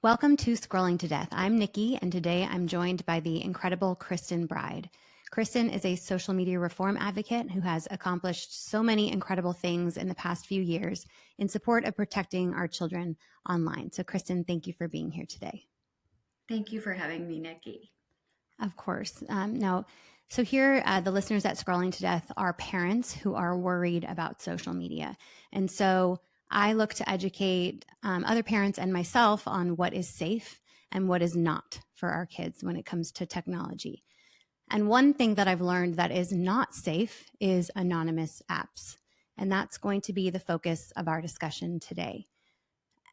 Welcome to Scrolling to Death. I'm Nikki, and today I'm joined by the incredible Carson Bride. Kristin is a social media reform advocate who has accomplished so many incredible things in the past few years in support of protecting our children online. So, Kristin, thank you for being here today. Thank you for having me, Nikki. Of course. So here, the listeners at Scrolling to Death are parents who are worried about social media. And so I look to educate other parents and myself on what is safe and what is not for our kids when it comes to technology. And one thing that I've learned that is not safe is anonymous apps. And that's going to be the focus of our discussion today.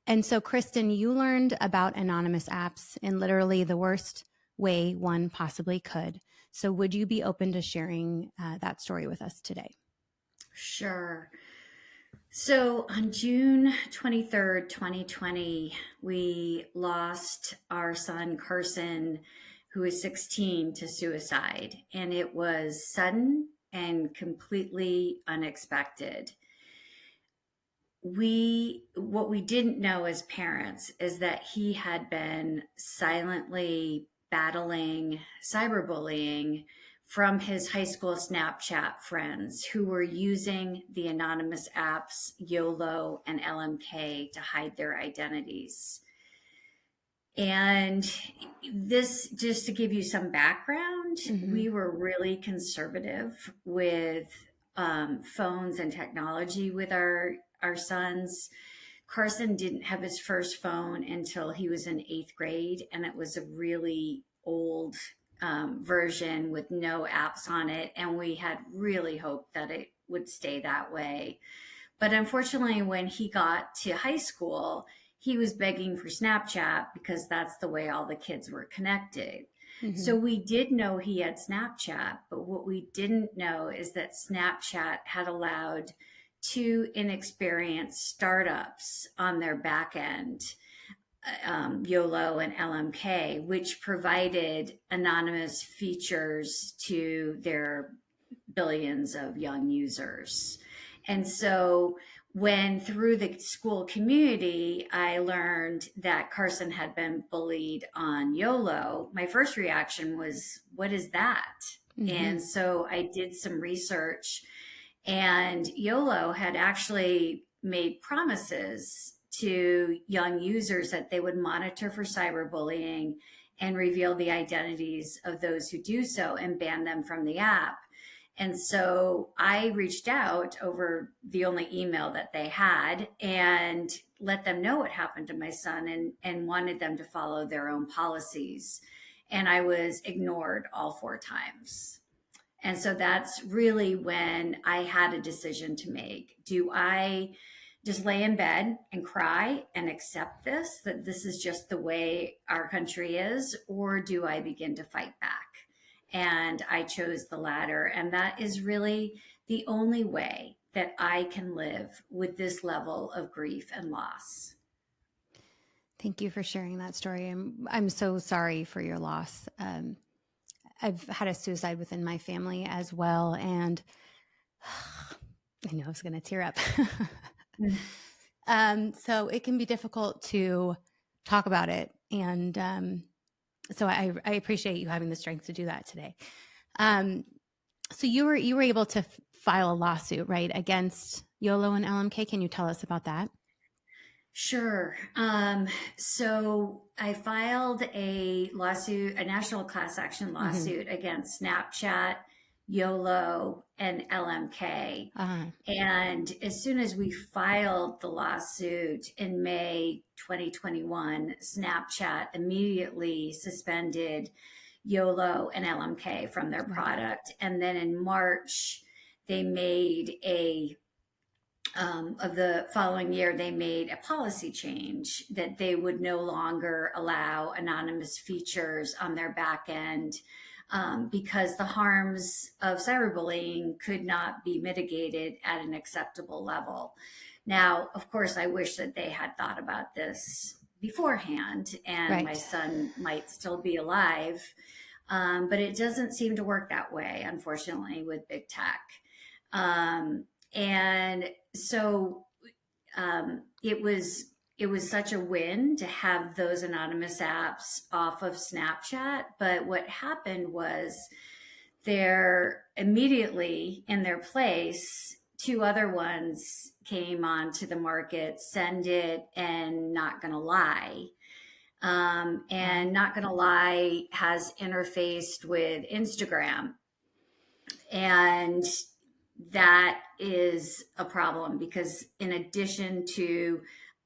And so, Kristin, you learned about anonymous apps in literally the worst way one possibly could. So would you be open to sharing that story with us today? Sure. So on June 23rd, 2020, we lost our son, Carson, who is 16, to suicide. And it was sudden and completely unexpected. What we didn't know as parents is that he had been silently battling cyberbullying from his high school Snapchat friends who were using the anonymous apps YOLO and LMK to hide their identities. And this, just to give you some background, we were really conservative with phones and technology with our sons. Carson didn't have his first phone until he was in 8th grade, and it was a really old version with no apps on it, and we had really hoped that it would stay that way. But unfortunately, when he got to high school, he was begging for Snapchat because that's the way all the kids were connected. So we did know he had Snapchat, but what we didn't know is that Snapchat had allowed 2 inexperienced startups on their back end, YOLO and LMK, which provided anonymous features to their billions of young users. And so when through the school community, I learned that Carson had been bullied on YOLO, my first reaction was, what is that? And so I did some research, and YOLO had actually made promises to young users that they would monitor for cyberbullying and reveal the identities of those who do so and ban them from the app. And so I reached out over the only email that they had and let them know what happened to my son and wanted them to follow their own policies. And I was ignored all 4 times. And so that's really when I had a decision to make. Do I just lay in bed and cry and accept this, that this is just the way our country is, or do I begin to fight back? And I chose the latter. And that is really the only way that I can live with this level of grief and loss. Thank you for sharing that story. I'm so sorry for your loss. I've had a suicide within my family as well. And I know I was going to tear up. So it can be difficult to talk about it. And so I appreciate you having the strength to do that today. So you were able to file a lawsuit, right, against YOLO and LMK. Can you tell us about that? Sure. So I filed a lawsuit, a national class action lawsuit against Snapchat, YOLO, and LMK. And as soon as we filed the lawsuit in May 2021, Snapchat immediately suspended YOLO and LMK from their product. And then in March, they made of the following year, they made a policy change that they would no longer allow anonymous features on their back end because the harms of cyberbullying could not be mitigated at an acceptable level. Now, of course, I wish that they had thought about this beforehand and my son might still be alive, but it doesn't seem to work that way, unfortunately, with big tech. And so it was it was such a win to have those anonymous apps off of Snapchat. But what happened was there immediately in their place, two other ones came onto the market, Send It and Not Gonna Lie. And Not Gonna Lie has interfaced with Instagram. And that is a problem because in addition to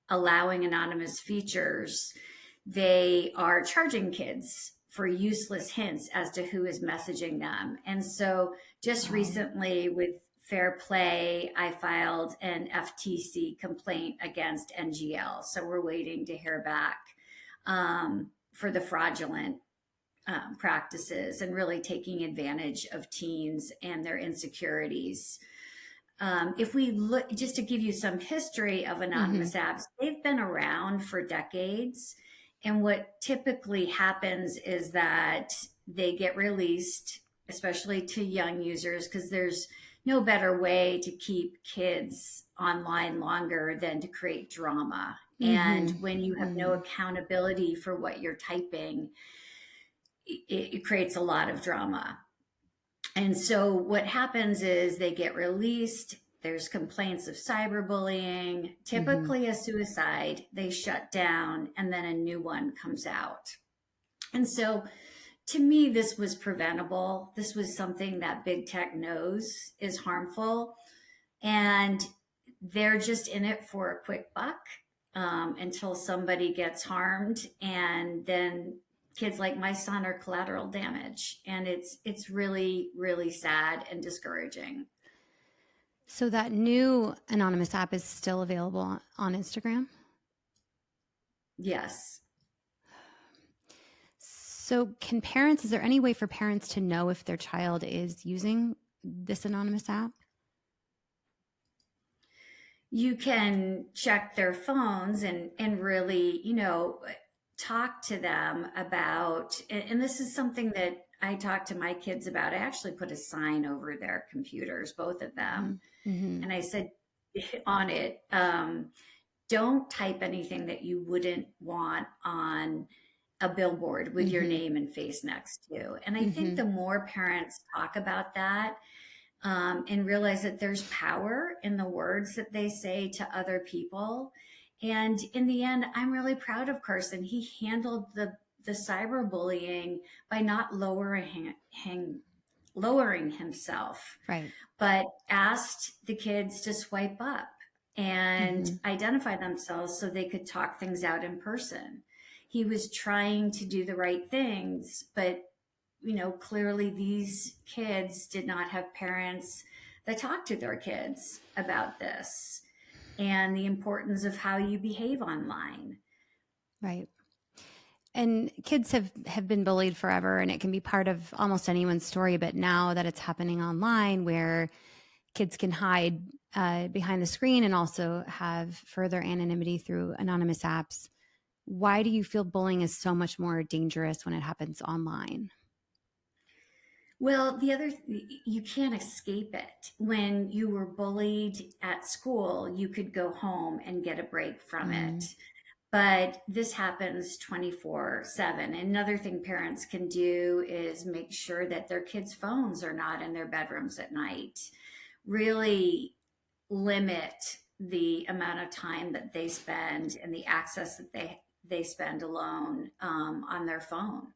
allowing anonymous features, they are charging kids for useless hints as to who is messaging them. And so just recently with Fairplay, I filed an FTC complaint against NGL. So we're waiting to hear back for the fraudulent practices and really taking advantage of teens and their insecurities. If we look, just to give you some history of anonymous apps, they've been around for decades. And what typically happens is that they get released, especially to young users, because there's no better way to keep kids online longer than to create drama. And when you have no accountability for what you're typing, it creates a lot of drama. And so what happens is they get released. There's complaints of cyberbullying, typically a suicide. They shut down, and then a new one comes out. And so to me, this was preventable. This was something that big tech knows is harmful. And they're just in it for a quick buck until somebody gets harmed. And then kids like my son are collateral damage. And it's really, really sad and discouraging. So that new anonymous app is still available on Instagram? Yes. So is there any way for parents to know if their child is using this anonymous app? You can check their phones and really, talk to them about, and this is something that I talk to my kids about. I actually put a sign over their computers, both of them. And I said on it, don't type anything that you wouldn't want on a billboard with your name and face next to. And I think the more parents talk about that, and realize that there's power in the words that they say to other people. And in the end, I'm really proud of Carson. He handled the cyberbullying by not lowering himself, right? But asked the kids to swipe up and identify themselves so they could talk things out in person. He was trying to do the right things, but clearly these kids did not have parents that talked to their kids about this and the importance of how you behave online. Right. And kids have been bullied forever, and it can be part of almost anyone's story. But now that it's happening online, where kids can hide behind the screen and also have further anonymity through anonymous apps, why do you feel bullying is so much more dangerous when it happens online? Well, you can't escape it. When you were bullied at school, you could go home and get a break from it. But this happens 24/7. Another thing parents can do is make sure that their kids' phones are not in their bedrooms at night. Really limit the amount of time that they spend and the access that they spend alone on their phone.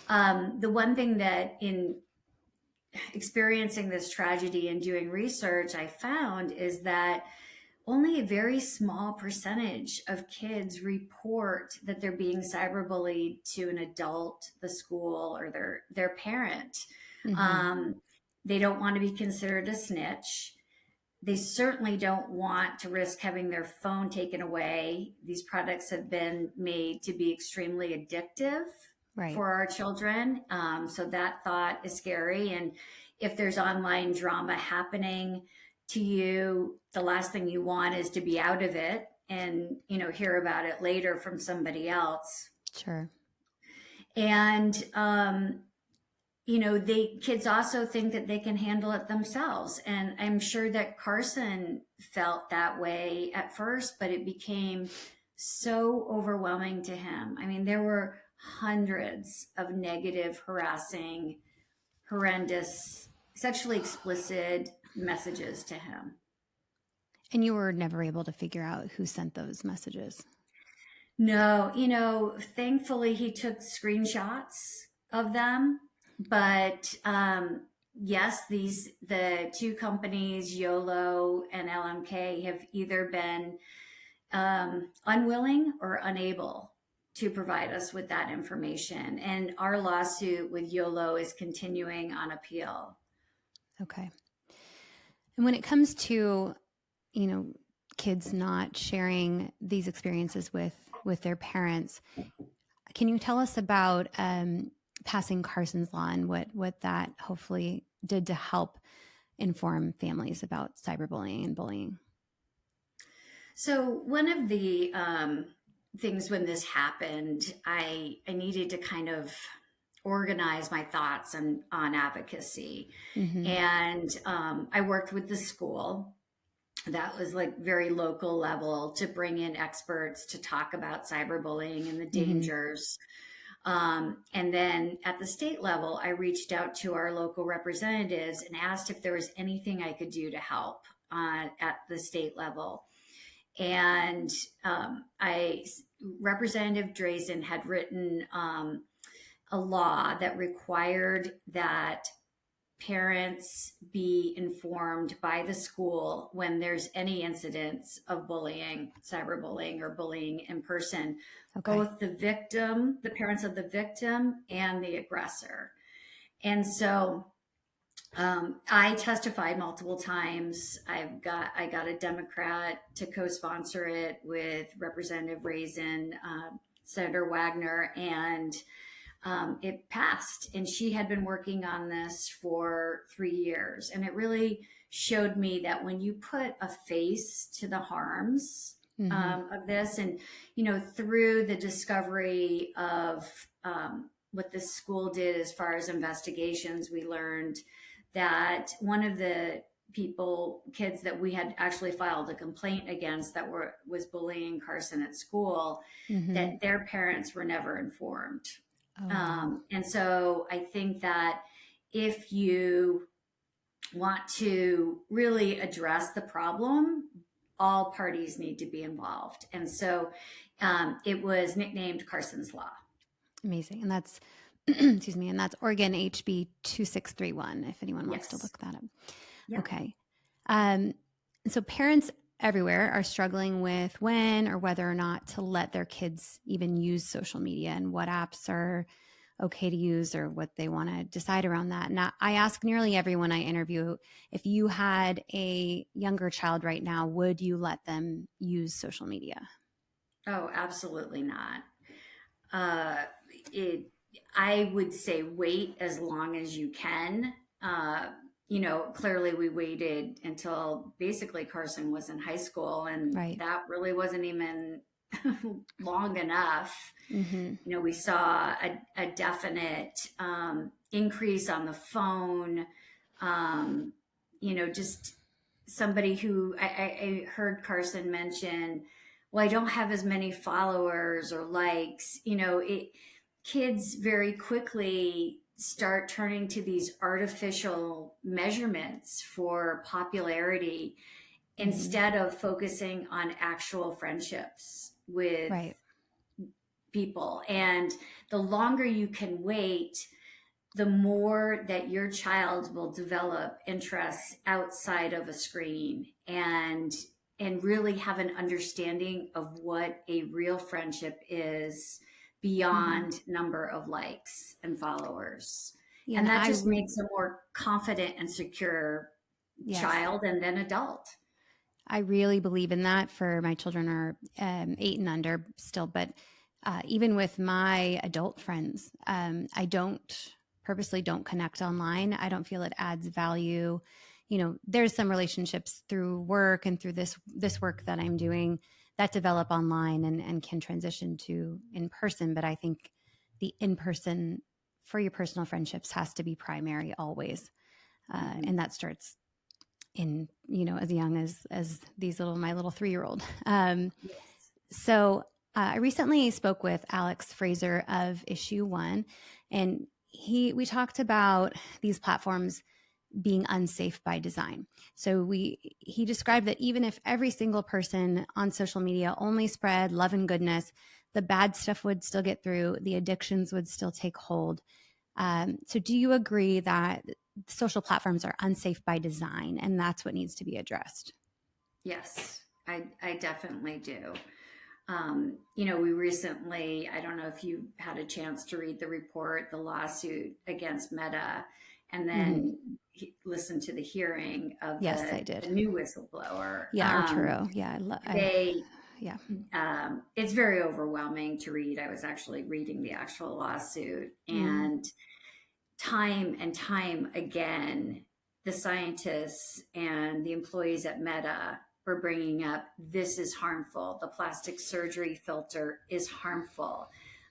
The one thing that in experiencing this tragedy and doing research, I found is that only a very small percentage of kids report that they're being cyberbullied to an adult, the school, or their parent. They don't want to be considered a snitch. They certainly don't want to risk having their phone taken away. These products have been made to be extremely addictive for our children. So that thought is scary. And if there's online drama happening to you, the last thing you want is to be out of it and, hear about it later from somebody else. Sure. And, kids also think that they can handle it themselves. And I'm sure that Carson felt that way at first, but it became so overwhelming to him. I mean, there were hundreds of negative, harassing, horrendous, sexually explicit messages to him. And you were never able to figure out who sent those messages. No, thankfully he took screenshots of them, but yes, the two companies, YOLO and LMK, have either been unwilling or unable to provide us with that information. And our lawsuit with YOLO is continuing on appeal. Okay. And when it comes to, kids not sharing these experiences with their parents, can you tell us about passing Carson's Law and what that hopefully did to help inform families about cyberbullying and bullying? So one of the things when this happened, I needed to kind of organize my thoughts on advocacy. Mm-hmm. And I worked with the school. That was like very local level to bring in experts to talk about cyberbullying and the dangers. And then at the state level, I reached out to our local representatives and asked if there was anything I could do to help at the state level. And Representative Drazen had written a law that required that parents be informed by the school when there's any incidents of bullying, cyberbullying, or bullying in person, both the parents of the victim and the aggressor. And so I testified multiple times. I got a Democrat to co-sponsor it with Representative Raisin, Senator Wagner, and it passed. And she had been working on this for 3 years. And it really showed me that when you put a face to the harms of this, and, through the discovery of what the school did as far as investigations, we learned that one of the kids that we had actually filed a complaint against that was bullying Carson at school, that their parents were never informed. And so I think that if you want to really address the problem, all parties need to be involved. And so it was nicknamed Carson's Law. Amazing. And that's, excuse me, and that's Oregon HB 2631, if anyone wants to look that up. Yeah. Okay. So parents everywhere are struggling with when or whether or not to let their kids even use social media and what apps are okay to use or what they want to decide around that. And I ask nearly everyone I interview, if you had a younger child right now, would you let them use social media? Oh, absolutely not. I would say wait as long as you can. Clearly we waited until basically Carson was in high school, and that really wasn't even long enough. We saw a definite increase on the phone. Just somebody who I heard Carson mention, well, I don't have as many followers or likes. Kids very quickly start turning to these artificial measurements for popularity instead of focusing on actual friendships with people. And the longer you can wait, the more that your child will develop interests outside of a screen and really have an understanding of what a real friendship is beyond number of likes and followers. Yeah, and that just makes a more confident and secure child and then adult. I really believe in that. For my children are 8 and under still, but even with my adult friends, I purposely don't connect online. I don't feel it adds value. There's some relationships through work and through this work that I'm doing that develop online and can transition to in person. But I think the in person for your personal friendships has to be primary always. And that starts as young as my little 3-year-old. So I recently spoke with Alex Fraser of Issue One, and we talked about these platforms being unsafe by design. So he described that even if every single person on social media only spread love and goodness, the bad stuff would still get through, the addictions would still take hold. So do you agree that social platforms are unsafe by design, and that's what needs to be addressed? Yes, I definitely do. We recently, I don't know if you had a chance to read the report, the lawsuit against Meta, and Mm-hmm. then listen to the hearing of Yes, I the did. new whistleblower. Yeah, Arturo. Yeah, They, yeah. it's very overwhelming to read. I was actually reading the actual lawsuit, Mm-hmm. and time again, the scientists and the employees at Meta were bringing up this is harmful. The plastic surgery filter is harmful.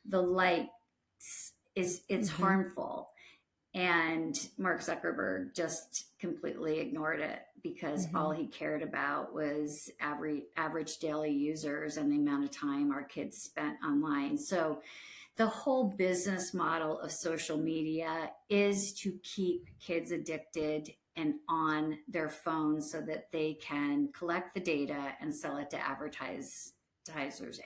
The light it's Mm-hmm. harmful. And Mark Zuckerberg just completely ignored it because all Mm-hmm. he cared about was average daily users and the amount of time our kids spent online. So the whole business model of social media is to keep kids addicted and on their phones so that they can collect the data and sell it to advertisers.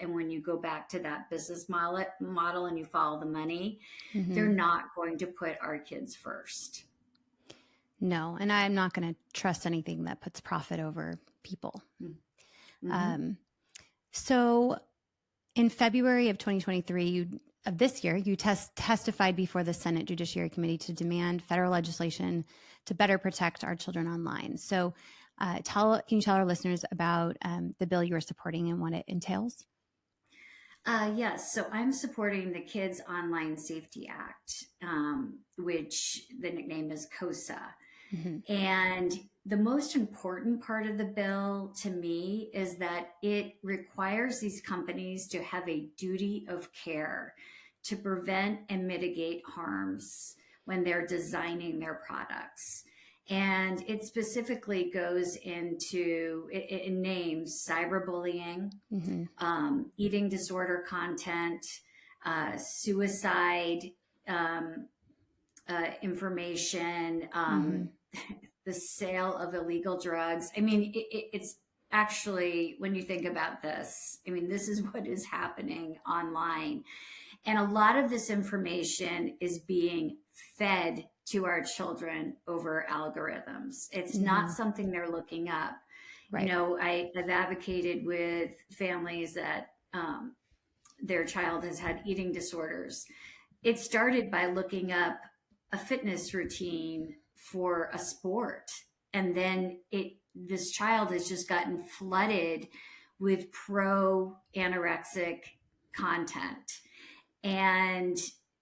And when you go back to that business model and you follow the money, they're Mm-hmm. not going to put our kids first. No, and I'm not going to trust anything that puts profit over people. Mm-hmm. Um, so in February of 2023, of this year, you testified before the Senate Judiciary Committee to demand federal legislation to better protect our children online. So can you tell our listeners about the bill you are supporting and what it entails? Yes, so I'm supporting the Kids Online Safety Act, which the nickname is KOSA. Mm-hmm. And the most important part of the bill to me is that it requires these companies to have a duty of care to prevent and mitigate harms when they're designing their products. And it specifically goes into, it names cyberbullying, Mm-hmm. eating disorder content, suicide um, information, Mm-hmm. the sale of illegal drugs. I mean, it's actually, when you think about this, I mean, this is what is happening online. And a lot of this information is being fed to our children over algorithms. It's Mm-hmm. not something they're looking up. Right. I've advocated with families that their child has had eating disorders. It started by looking up a fitness routine for a sport. And then this child has just gotten flooded with pro anorexic content. And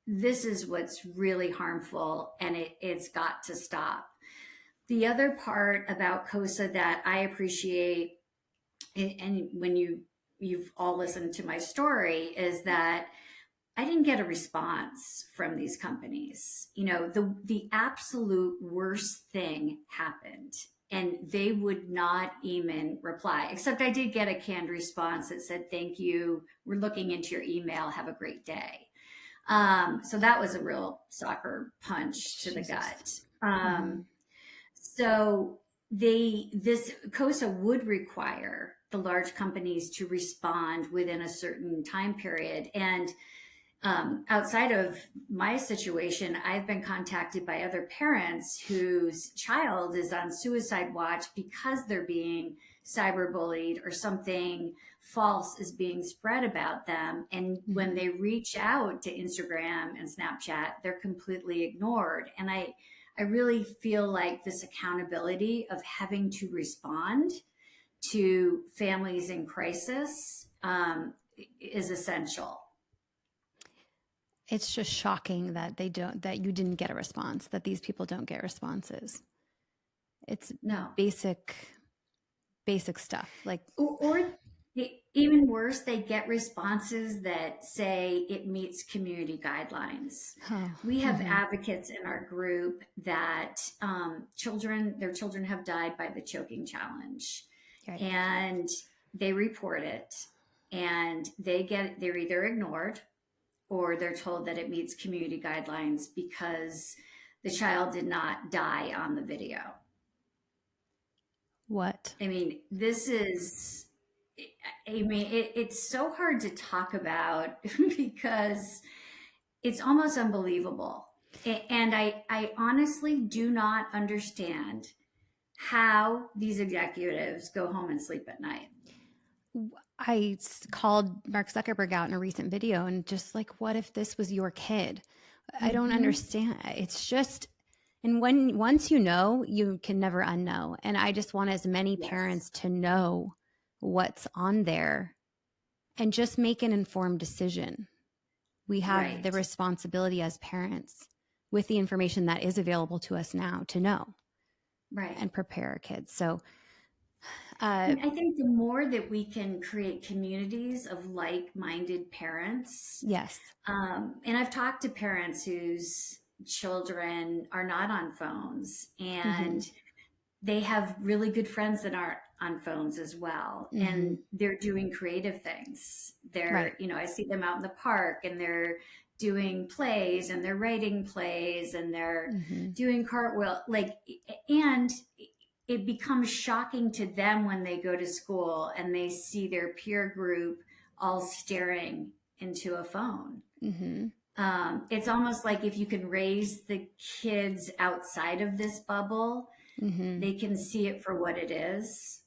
this is what's really harmful, and it's got to stop. The other part about KOSA that I appreciate, and when you've all listened to my story, is that I didn't get a response from these companies. The absolute worst thing happened, and they would not even reply, except I did get a canned response that said, "Thank you. We're looking into your email. Have a great day." So that was a real soccer punch to the Jesus. gut. Mm-hmm. So this KOSA would require the large companies to respond within a certain time period. And outside of my situation, I've been contacted by other parents whose child is on suicide watch because they're being cyberbullied or something false is being spread about them. And when Mm-hmm. they reach out to Instagram and Snapchat, they're completely ignored. And I really feel like this accountability of having to respond to families in crisis is essential. It's just shocking that that you didn't get a response, that these people don't get responses. It's No. basic, basic stuff. Like, Or even worse, they get responses that say it meets community guidelines. oh, We have mm-hmm. advocates in our group that their children have died by the choking challenge, Right. and they report it. and they're either ignored or they're told that it meets community guidelines because the child did not die on the video. What? I mean, it's so hard to talk about because it's almost unbelievable. And I honestly do not understand how these executives go home and sleep at night. I called Mark Zuckerberg out in a recent video and just like, what if this was your kid? I don't Mm-hmm. understand. It's just, and once you know, you can never unknow. And I just want as many Yes. parents to know what's on there and just make an informed decision. We have the Right. responsibility as parents with the information that is available to us now to know Right. and prepare our kids. So, And I think the more that we can create communities of like-minded parents, yes. and I've talked to parents whose children are not on phones Mm-hmm. and they have really good friends that aren't on phones as well. Mm-hmm. And they're doing creative things. Right. I see them out in the park and they're doing plays and they're writing plays and they're Mm-hmm. doing cartwheel and it becomes shocking to them when they go to school and they see their peer group all staring into a phone. Mm-hmm. It's almost like if you can raise the kids outside of this bubble, Mm-hmm. they can see it for what it is.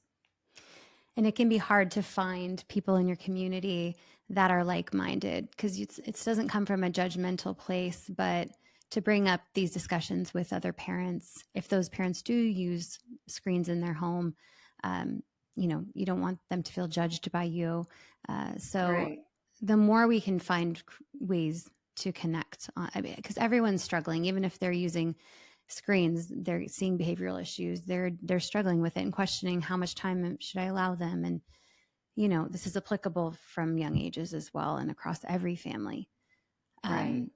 And it can be hard to find people in your community that are like-minded because it doesn't come from a judgmental place, but to bring up these discussions with other parents, if those parents do use screens in their home, um, you don't want them to feel judged by you. So Right. the more we can find ways to connect, I mean, because everyone's struggling, even if they're using screens, they're seeing behavioral issues, they're struggling with it and questioning how much time should I allow them. And this is applicable from young ages as well and across every family. Right. um,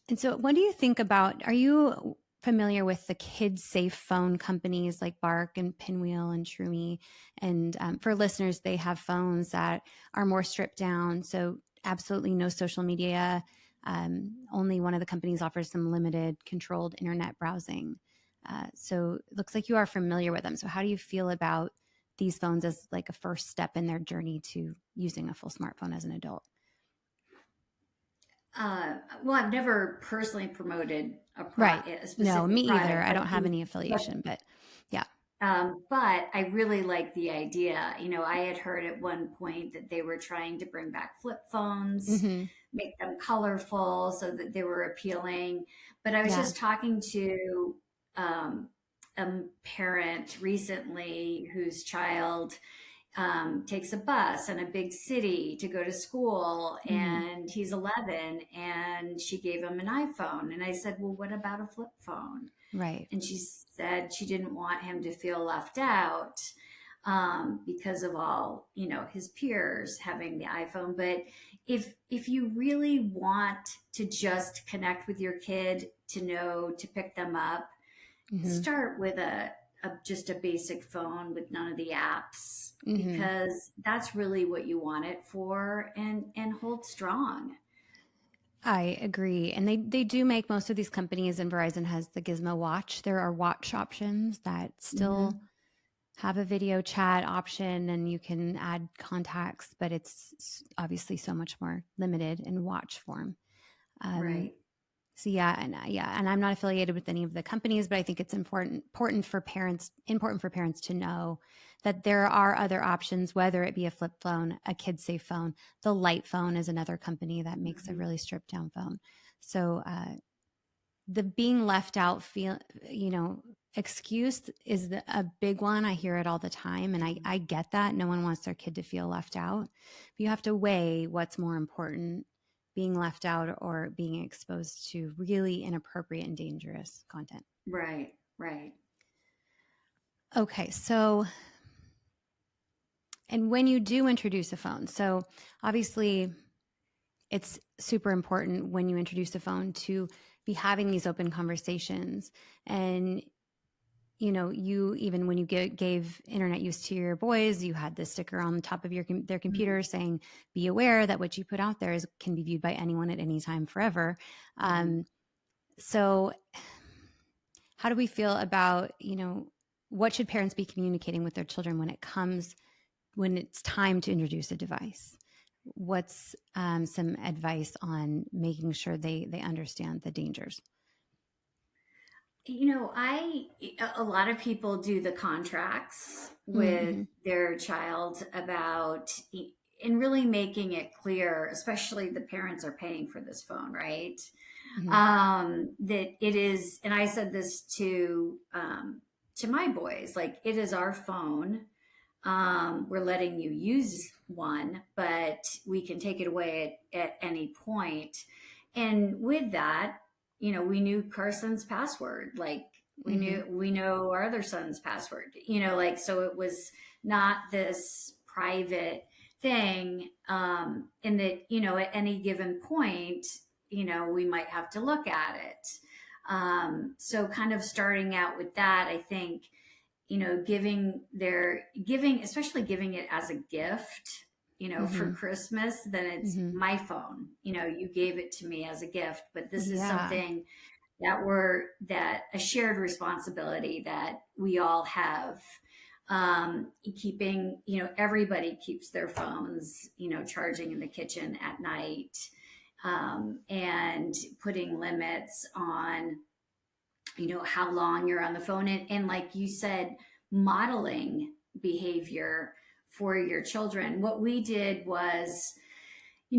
and so what do you think about, are you familiar with the kids safe phone companies like Bark and Pinwheel and Shroomy? And for listeners, they have phones that are more stripped down, so absolutely no social media. Only one of the companies offers some limited controlled internet browsing. So it looks like you are familiar with them. So how do you feel about these phones as like a first step in their journey to using a full smartphone as an adult? Well, I've never personally promoted Right. a No, me specific either. product, I don't have any affiliation, but yeah. but I really like the idea. I had heard at one point that they were trying to bring back flip phones, Mm-hmm. make them colorful so that they were appealing. But I was Yeah. just talking to um, a parent recently whose child takes a bus in a big city to go to school, Mm-hmm. and he's 11, and she gave him an iPhone. And I said, well, what about a flip phone? Right. And she said she didn't want him to feel left out because of all his peers having the iPhone. But if you really want to just connect with your kid, to know to pick them up, Mm-hmm. start with just a basic phone with none of the apps, Mm-hmm. because that's really what you want it for, and hold strong. I agree. And they do make, most of these companies, and Verizon has the Gizmo Watch. There are watch options that still Hmm. have a video chat option and you can add contacts, but it's obviously so much more limited in watch form. Um, Right. So and I'm not affiliated with any of the companies, but I think it's important for parents to know that there are other options, whether it be a flip phone, a kid safe phone. The Light Phone is another company that makes a Hmm. really stripped down phone. So the being left out excuse is a big one. I hear it all the time, and I get that no one wants their kid to feel left out, but you have to weigh what's more important, being left out or being exposed to really inappropriate and dangerous content. Right. Right. Okay, so, and when you do introduce a phone, so obviously it's super important when you introduce a phone to be having these open conversations. And you even when you gave internet use to your boys, you had this sticker on the top of their computer saying, "Be aware that what you put out there can be viewed by anyone at any time, forever." So, how do we feel about what should parents be communicating with their children when it's time to introduce a device? What's some advice on making sure they understand the dangers? A lot of people do the contracts with Mm-hmm. their child about, and really making it clear, especially the parents are paying for this phone, right? Mm-hmm. That it is, and I said this to my boys, like, it is our phone. We're letting you use one, but we can take it away at any point. And with that, we knew Carson's password. Like, we know our other son's password, like, so it was not this private thing. And that, at any given point, we might have to look at it. So kind of starting out with that, I think, especially giving it as a gift, for Christmas, then it's Mm-hmm. my phone. You gave it to me as a gift, but this is Yeah. something that a shared responsibility that we all have. Keeping, everybody keeps their phones, charging in the kitchen at night, and putting limits on how long you're on the phone, and like you said, modeling behavior for your children. What we did was,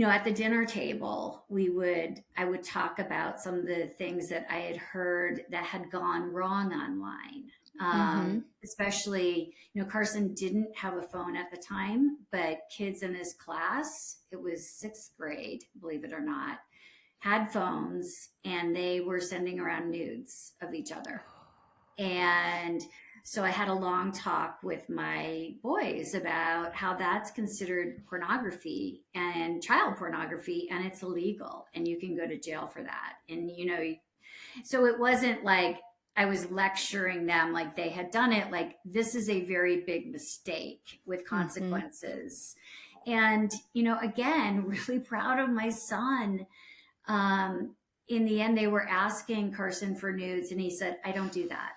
at the dinner table, I would talk about some of the things that I had heard that had gone wrong online. Mm-hmm. Especially, Carson didn't have a phone at the time, but kids in his class, it was sixth grade, believe it or not, had phones, and they were sending around nudes of each other. And so I had a long talk with my boys about how that's considered pornography and child pornography, and it's illegal, and you can go to jail for that. And, so it wasn't like I was lecturing them like they had done it. Like, this is a very big mistake with Mm-hmm. consequences. And, again, really proud of my son. In the end, they were asking Carson for nudes, and he said, "I don't do that."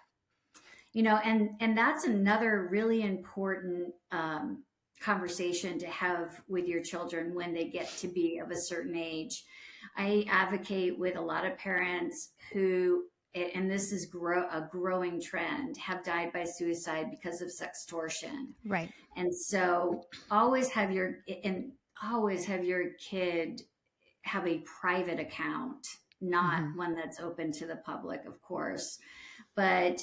And that's another really important conversation to have with your children when they get to be of a certain age. I advocate with a lot of parents who, and this is a growing trend, have died by suicide because of sextortion. Right. And so always have your kid have a private account, not Mm-hmm. one that's open to the public, of course. But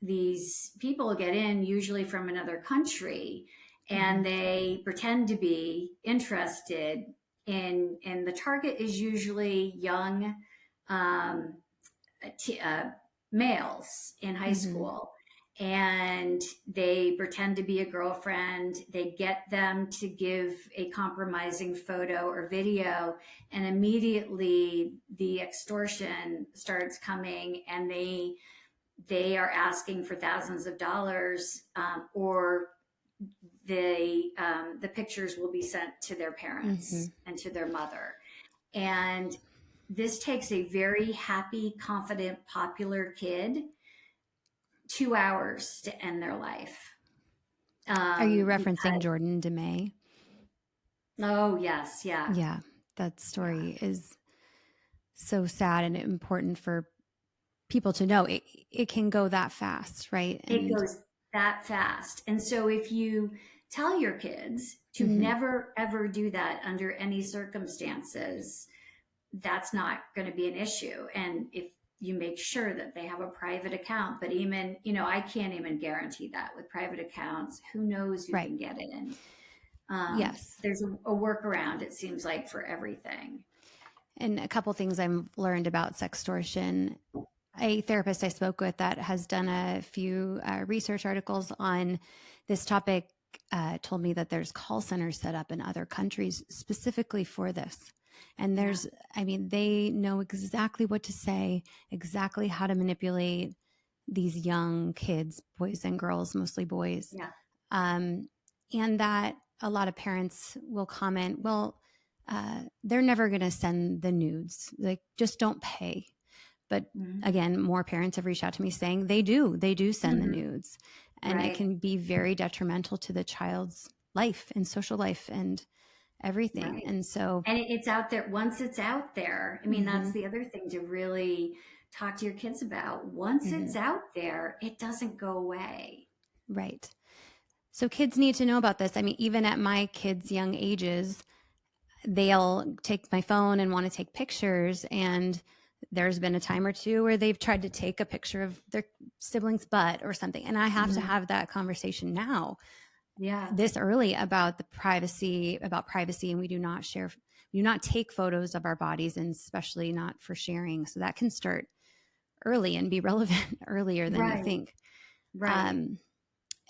these people get in usually from another country, Mm-hmm. and they pretend to be interested and the target is usually young, um, males in high Mm-hmm. school, and they pretend to be a girlfriend. They get them to give a compromising photo or video, and immediately the extortion starts coming, and they are asking for thousands of dollars, or the pictures will be sent to their Mm-hmm. parents and to their mother. And this takes a very happy, confident, popular kid 2 hours to end their life. Are you referencing Because, Jordan DeMay? oh, yes, yeah, Yeah, that yeah. story is so sad and important for people to know. It can go that fast, right? It And goes that fast. And so if you tell your kids to mm-hmm. never, ever do that under any circumstances, that's not going to be an issue. And if you make sure that they have a private account, but even, I can't even guarantee that with private accounts. Who knows who Right. can get in? Yes. There's a workaround, it seems like, for everything. And a couple things I've learned about sextortion. A therapist I spoke with that has done a few research articles on this topic told me that there's call centers set up in other countries specifically for this. And Yeah. they know exactly what to say, exactly how to manipulate. these young kids, boys and girls, mostly boys. Yeah. And that a lot of parents will comment, well, they're never going to send the nudes. Like, just don't pay. But Mhm. again, more parents have reached out to me saying they do send the Mhm. nudes. And it Right. can be very detrimental to the child's life and social life and everything. Right. And so, And it's out there. Once it's out there, I mean, that's mhm, the other thing to really talk to your kids about. Once it's mhm, out there, it doesn't go away. right. So kids need to know about this. I mean, even at my kids' young ages, they'll take my phone and want to take pictures. And there's been a time or two where they've tried to take a picture of their sibling's butt or something. And I have to Mhm. have that conversation now, Yeah. this early, about privacy. And we do not take photos of our bodies, and especially not for sharing. So that can start early and be relevant earlier than you Right. think. Right.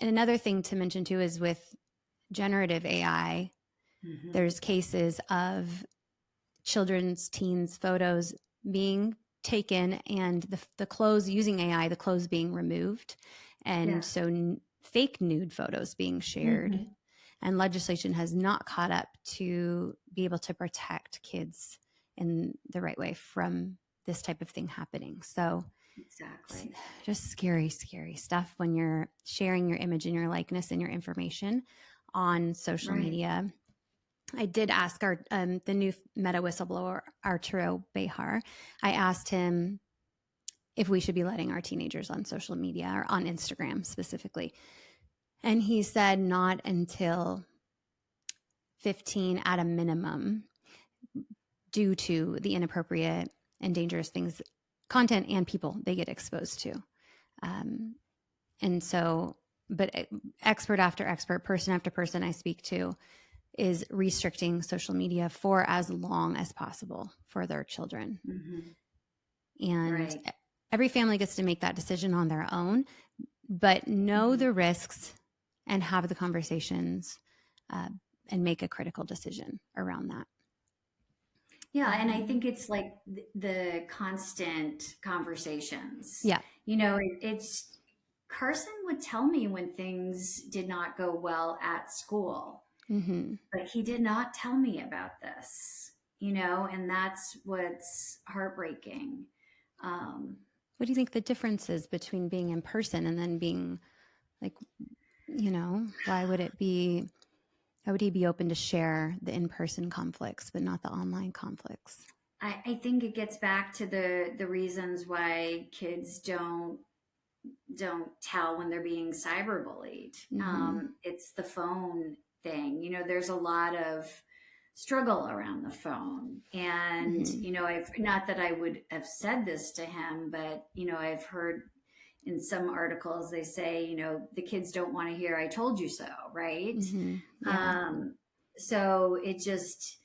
And another thing to mention too is with generative AI, Mhm. there's cases of children's teens photos being taken and the clothes, using AI, the clothes being removed. And Yeah. so fake nude photos being shared. Mhm. And legislation has not caught up to be able to protect kids in the right way from this type of thing happening. So it's Exactly. just scary, scary stuff when you're sharing your image and your likeness and your information on social Right. media. I did ask our the new Meta whistleblower, Arturo Behar. I asked him if we should be letting our teenagers on social media, or on Instagram specifically. And he said not until 15 at a minimum, due to the inappropriate and dangerous things, content and people they get exposed to. Um, and so, but expert after expert, person after person I speak to, is restricting social media for as long as possible for their children. Mhm. And Right. every family gets to make that decision on their own, but know Mhm. the risks and have the conversations, uh, and make a critical decision around that. Yeah, and I Um, think it's like the constant conversations. yeah. It's Carson would tell me when things did not go well at school, Mm-hmm. but he did not tell me about this, and that's what's heartbreaking. Um, What do you think the difference is between being in person and then being, like, why would it be, why would he be open to share the in-person conflicts, but not the online conflicts? I think it gets back to the reasons why kids don't tell when they're being cyberbullied. Mm-hmm. It's the phone thing. There's a lot of struggle around the phone. And, Mm-hmm. I've not that I would have said this to him, but, I've heard in some articles they say, the kids don't want to hear I told you so, right? Mm-hmm. Yeah. Um, so it just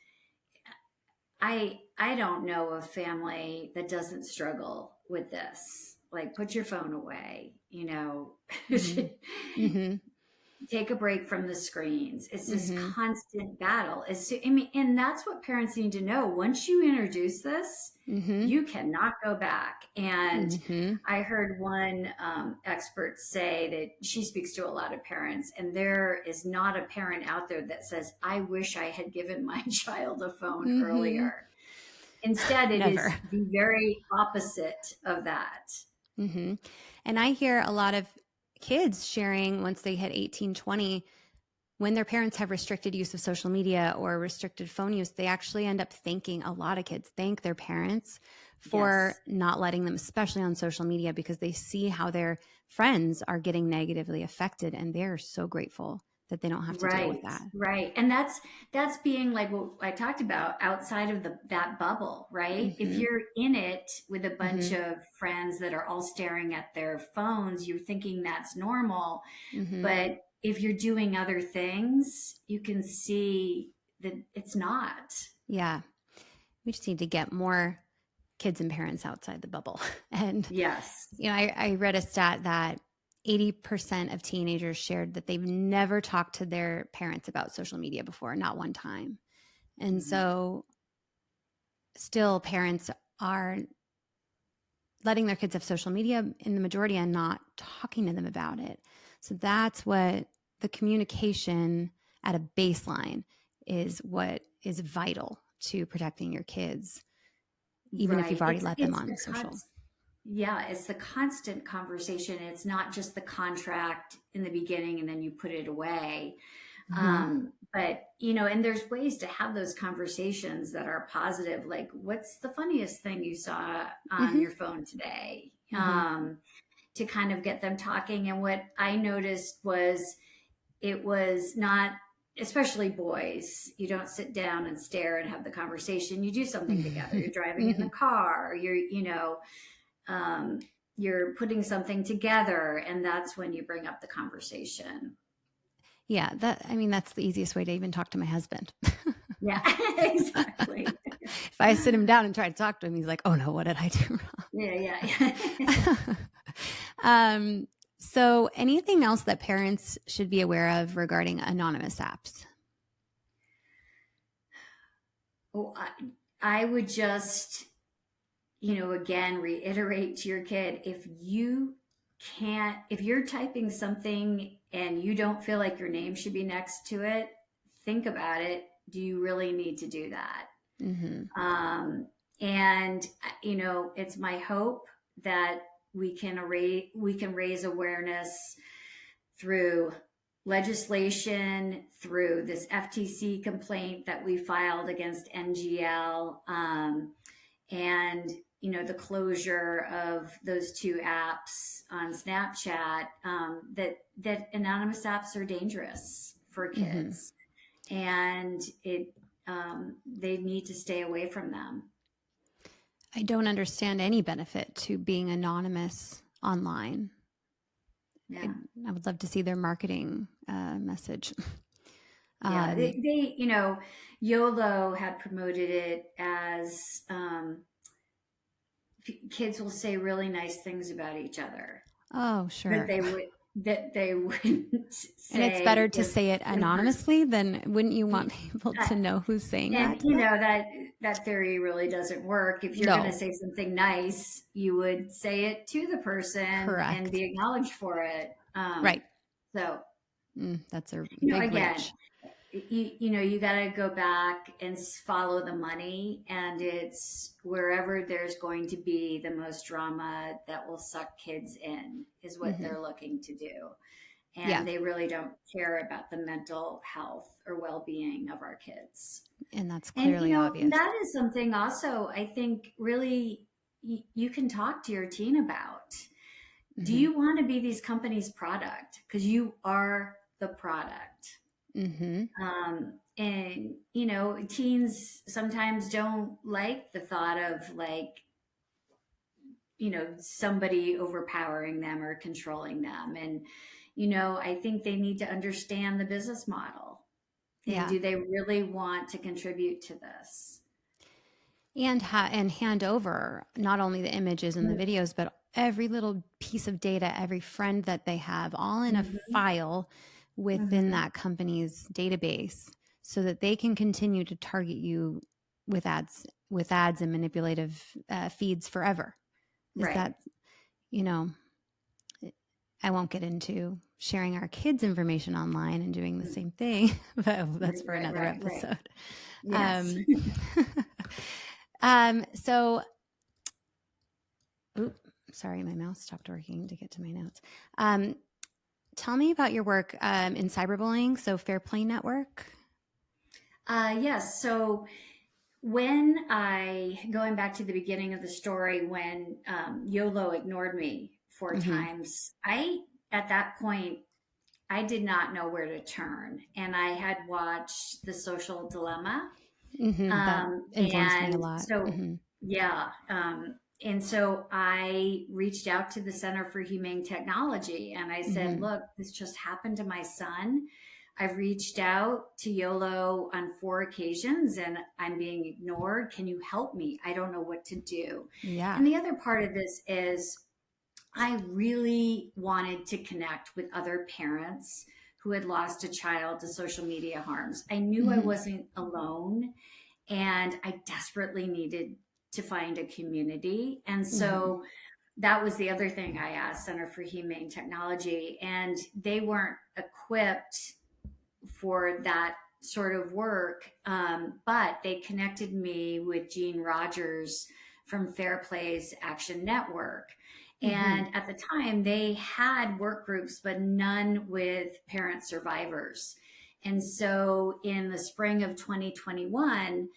I don't know a family that doesn't struggle with this. Like, put your phone away. Mm-hmm. Mm-hmm. Take a break from the screens. It's this Mm-hmm. constant battle. I mean, and that's what parents need to know. Once you introduce this, Mm-hmm. you cannot go back. And Mm-hmm. I heard one expert say that she speaks to a lot of parents, and there is not a parent out there that says, I wish I had given my child a phone Mm-hmm. earlier. Instead, it is Never. the very opposite of that. Mm-hmm. And I hear a lot of kids sharing, once they hit 18, 20, when their parents have restricted use of social media or restricted phone use, they actually end up thanking, a lot of kids thank their parents for Yes. not letting them, especially on social media, because they see how their friends are getting negatively affected, and they're so grateful that they don't have to deal with Right, that. right. And that's being like what I talked about outside of that bubble, right? If Mm-hmm. you're in it with a bunch Mm-hmm. of friends that are all staring at their phones, you're thinking that's normal. Mm-hmm. But if you're doing other things, you can see that it's not. Yeah. We just need to get more kids and parents outside the bubble. And, Yes. I read a stat that 80% of teenagers shared that they've never talked to their parents about social media before, not one time. And Mhm. so still parents are letting their kids have social media in the majority and not talking to them about it. So that's what the communication at a baseline is, what is vital to protecting your kids, even if you've Right. already let them on social. Yeah, it's the constant conversation. It's not just the contract in the beginning and then you put it away. Mm-hmm. But and there's ways to have those conversations that are positive. Like, what's the funniest thing you saw on Mm-hmm. your phone today? Mm-hmm. To kind of get them talking. And what I noticed was it was not, especially boys, you don't sit down and stare and have the conversation. You do something together. You're driving in the car, um, you're putting something together, and that's when you bring up the conversation. Yeah, that's the easiest way to even talk to my husband. Yeah, exactly. If I sit him down and try to talk to him, he's like, "Oh no, what did I do Yeah. wrong?" So anything else that parents should be aware of regarding anonymous apps? Well, I would just, again, reiterate to your kid, if you're typing something and you don't feel like your name should be next to it, think about it. Do you really need to do that? Mm-hmm. And it's my hope that we can raise awareness through legislation, through this FTC complaint that we filed against NGL, and the closure of those two apps on Snapchat. That anonymous apps are dangerous for Mm-hmm. kids, and they need to stay away from them. I don't understand any benefit to being anonymous online. Yeah. I would love to see their marketing message. Yeah, YOLO had promoted it as kids will say really nice things about each other, Oh, but sure. they wouldn't And it's better say to say it in person. anonymously than, wouldn't you want people to know who's saying And that to them? that theory really doesn't work. If you're going to No, say something nice, you would say it to the person and correct. be acknowledged for it. Right. So That's a big again, reach. you got to go back and follow the money, and it's wherever there's going to be the most drama that will suck kids in is what Mm-hmm. they're looking to do. Yeah. And they really don't care about the mental health or well-being of our kids. And that's And clearly obvious. that is something also I think really you can talk to your teen about. Do Mm-hmm. you want to be these companies' product? Because you are the product. Mm-hmm. And teens sometimes don't like the thought of, like, somebody overpowering them or controlling them. And I think they need to understand the business model, and Yeah. do they really want to contribute to this? And hand over not only the images and the videos, but every little piece of data, every friend that they have, all in a Mm-hmm. file within Mm-hmm. that company's database, so that they can continue to target you with ads and manipulative feeds forever. Is Right. that, you know, I won't get into sharing our kids' information online and doing the same thing, but that's for another Right. episode. Yes. Um, so, sorry, my mouse stopped working to get to my notes. Tell me about your work in cyberbullying. So, Fairplay Network. Yes. So going back to the beginning of the story, when YOLO ignored me four Mm-hmm. times, at that point, I did not know where to turn. And I had watched The Social Dilemma. Mm-hmm. That influenced me a And lot. so, Mm-hmm. yeah. And so I reached out to the Center for Humane Technology and I said, Mm-hmm. look, this just happened to my son. I've reached out to YOLO on 4 occasions and I'm being ignored. Can you help me? I don't know what to do. Yeah. And the other part of this is I really wanted to connect with other parents who had lost a child to social media harms. I knew I Mm-hmm. wasn't alone and I desperately needed to find a community. And Mm-hmm. so that was the other thing I asked Center for Humane Technology, and they weren't equipped for that sort of work. But they connected me with Jean Rogers from Fairplay's Action Network. Mm-hmm. And at the time, they had work groups, but none with parent survivors. And so in the spring of 2021,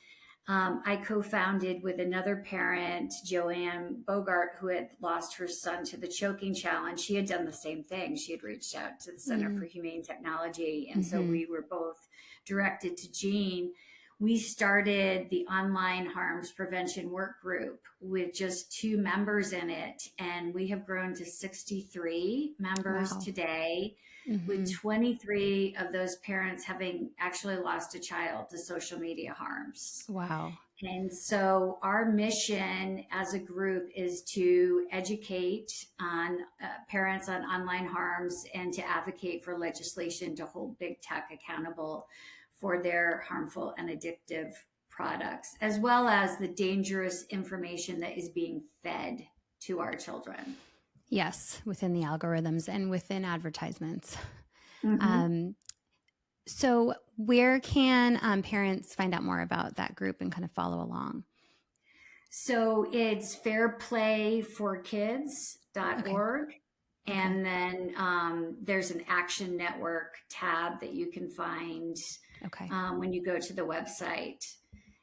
I co-founded with another parent, Joanne Bogart, who had lost her son to the choking challenge. She had done the same thing. She had reached out to the Center for Humane Technology. And so Mm-hmm. we were both directed to Jean. We started the online harms prevention work group with just 2 members in it. And we have grown to 63 members Wow. today, with Mm-hmm. 23 of those parents having actually lost a child to social media harms. Wow. And so our mission as a group is to educate on parents on online harms and to advocate for legislation to hold big tech accountable for their harmful and addictive products, as well as the dangerous information that is being fed to our children. Yes, within the algorithms and within advertisements. Mm-hmm. Um, so where can parents find out more about that group and kind of follow along? So it's Okay. fairplayforkids.org. Okay. And then there's an Action Network tab that you can find Okay. when you go to the website.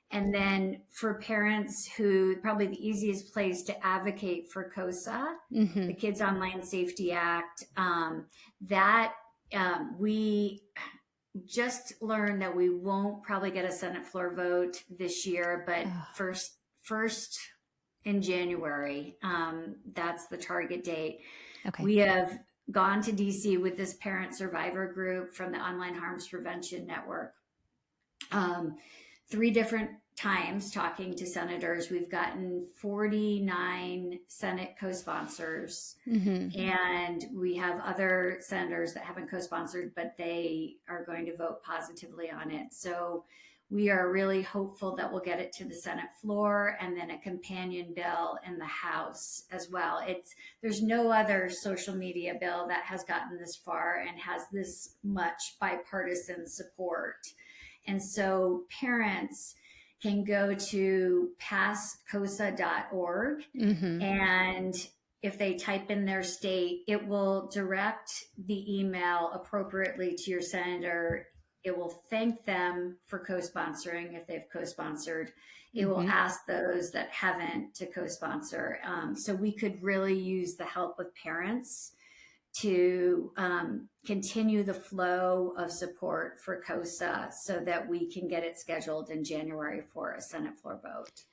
And then for parents who, probably the easiest place to advocate for KOSA, Mm-hmm. the Kids Online Safety Act, that we just learned that we won't probably get a Senate floor vote this year, but Oh, first in January, that's the target date. okay. We have gone to DC with this parent survivor group from the Online Harms Prevention Network. 3 different times talking to senators. We've gotten 49 Senate co-sponsors, Mm-hmm. and we have other senators that haven't co-sponsored, but they are going to vote positively on it. So we are really hopeful that we'll get it to the Senate floor and then a companion bill in the House as well. There's no other social media bill that has gotten this far and has this much bipartisan support. And so parents can go to passkosa.org, Mm-hmm. and if they type in their state, it will direct the email appropriately to your senator. It will thank them for co-sponsoring if they've co-sponsored. It will Mm-hmm. ask those that haven't to co-sponsor. So we could really use the help of parents to continue the flow of support for KOSA so that we can get it scheduled in January for a Senate floor vote.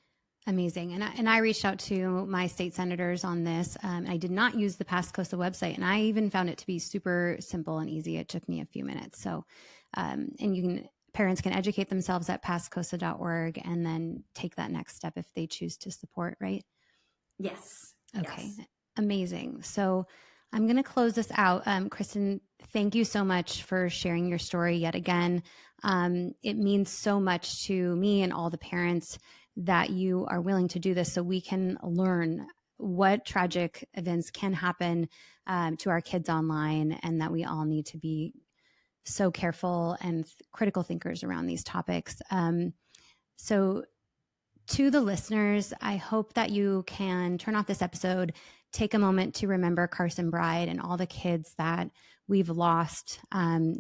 Amazing. And I reached out to my state senators on this. I did not use the Pass KOSA website, and I even found it to be super simple and easy. It took me a few minutes. So, and parents can educate themselves at passkosa.org and then take that next step if they choose to support, right? Yes. Okay. Yes. Amazing. So I'm going to close this out. Kristin, thank you so much for sharing your story yet again. It means so much to me and all the parents that you are willing to do this so we can learn what tragic events can happen to our kids online, and that we all need to be so careful and critical thinkers around these topics. So to the listeners, I hope that you can turn off this episode, take a moment to remember Carson Bride and all the kids that we've lost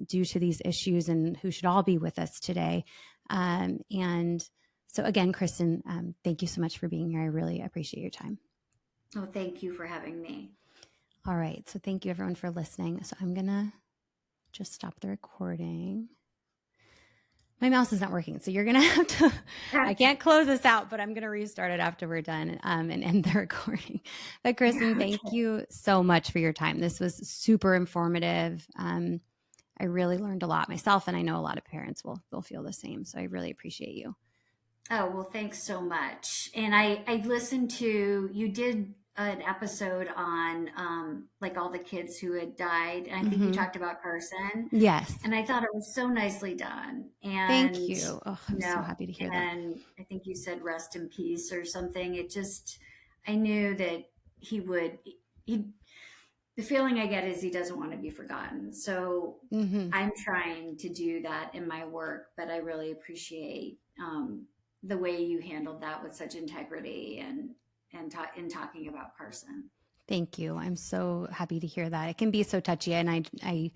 due to these issues and who should all be with us today. And so again, Kristin, thank you so much for being here. I really appreciate your time. Oh, thank you for having me. All right. So thank you everyone for listening. So I'm going to just stop the recording. My mouse is not working, so you're going to have to, I can't close this out, but I'm going to restart it after we're done and end the recording. But Kristin, thank you so much for your time. This was super informative. I really learned a lot myself, and I know a lot of parents will feel the same. So I really appreciate you. Oh, well, thanks so much. And I listened to, you did an episode on like all the kids who had died. And I think you talked about Carson. Yes. And I thought it was so nicely done. Thank And, you. Oh, I'm so happy to hear that. and I think you said rest in peace or something. I knew that he would, he, the feeling I get is he doesn't want to be forgotten. So Mm-hmm. I'm trying to do that in my work, but I really appreciate the way you handled that with such integrity and in talking about Carson. Thank you. I'm so happy to hear that. It can be so touchy, and I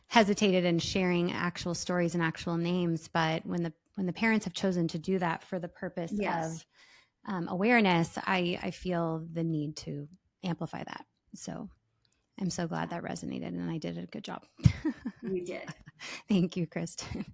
hesitated in sharing actual stories and actual names, but when the parents have chosen to do that for the purpose Yes, of awareness, I feel the need to amplify that. So I'm so glad yeah, that resonated, and I did a good job. you did. Thank you, Kristin.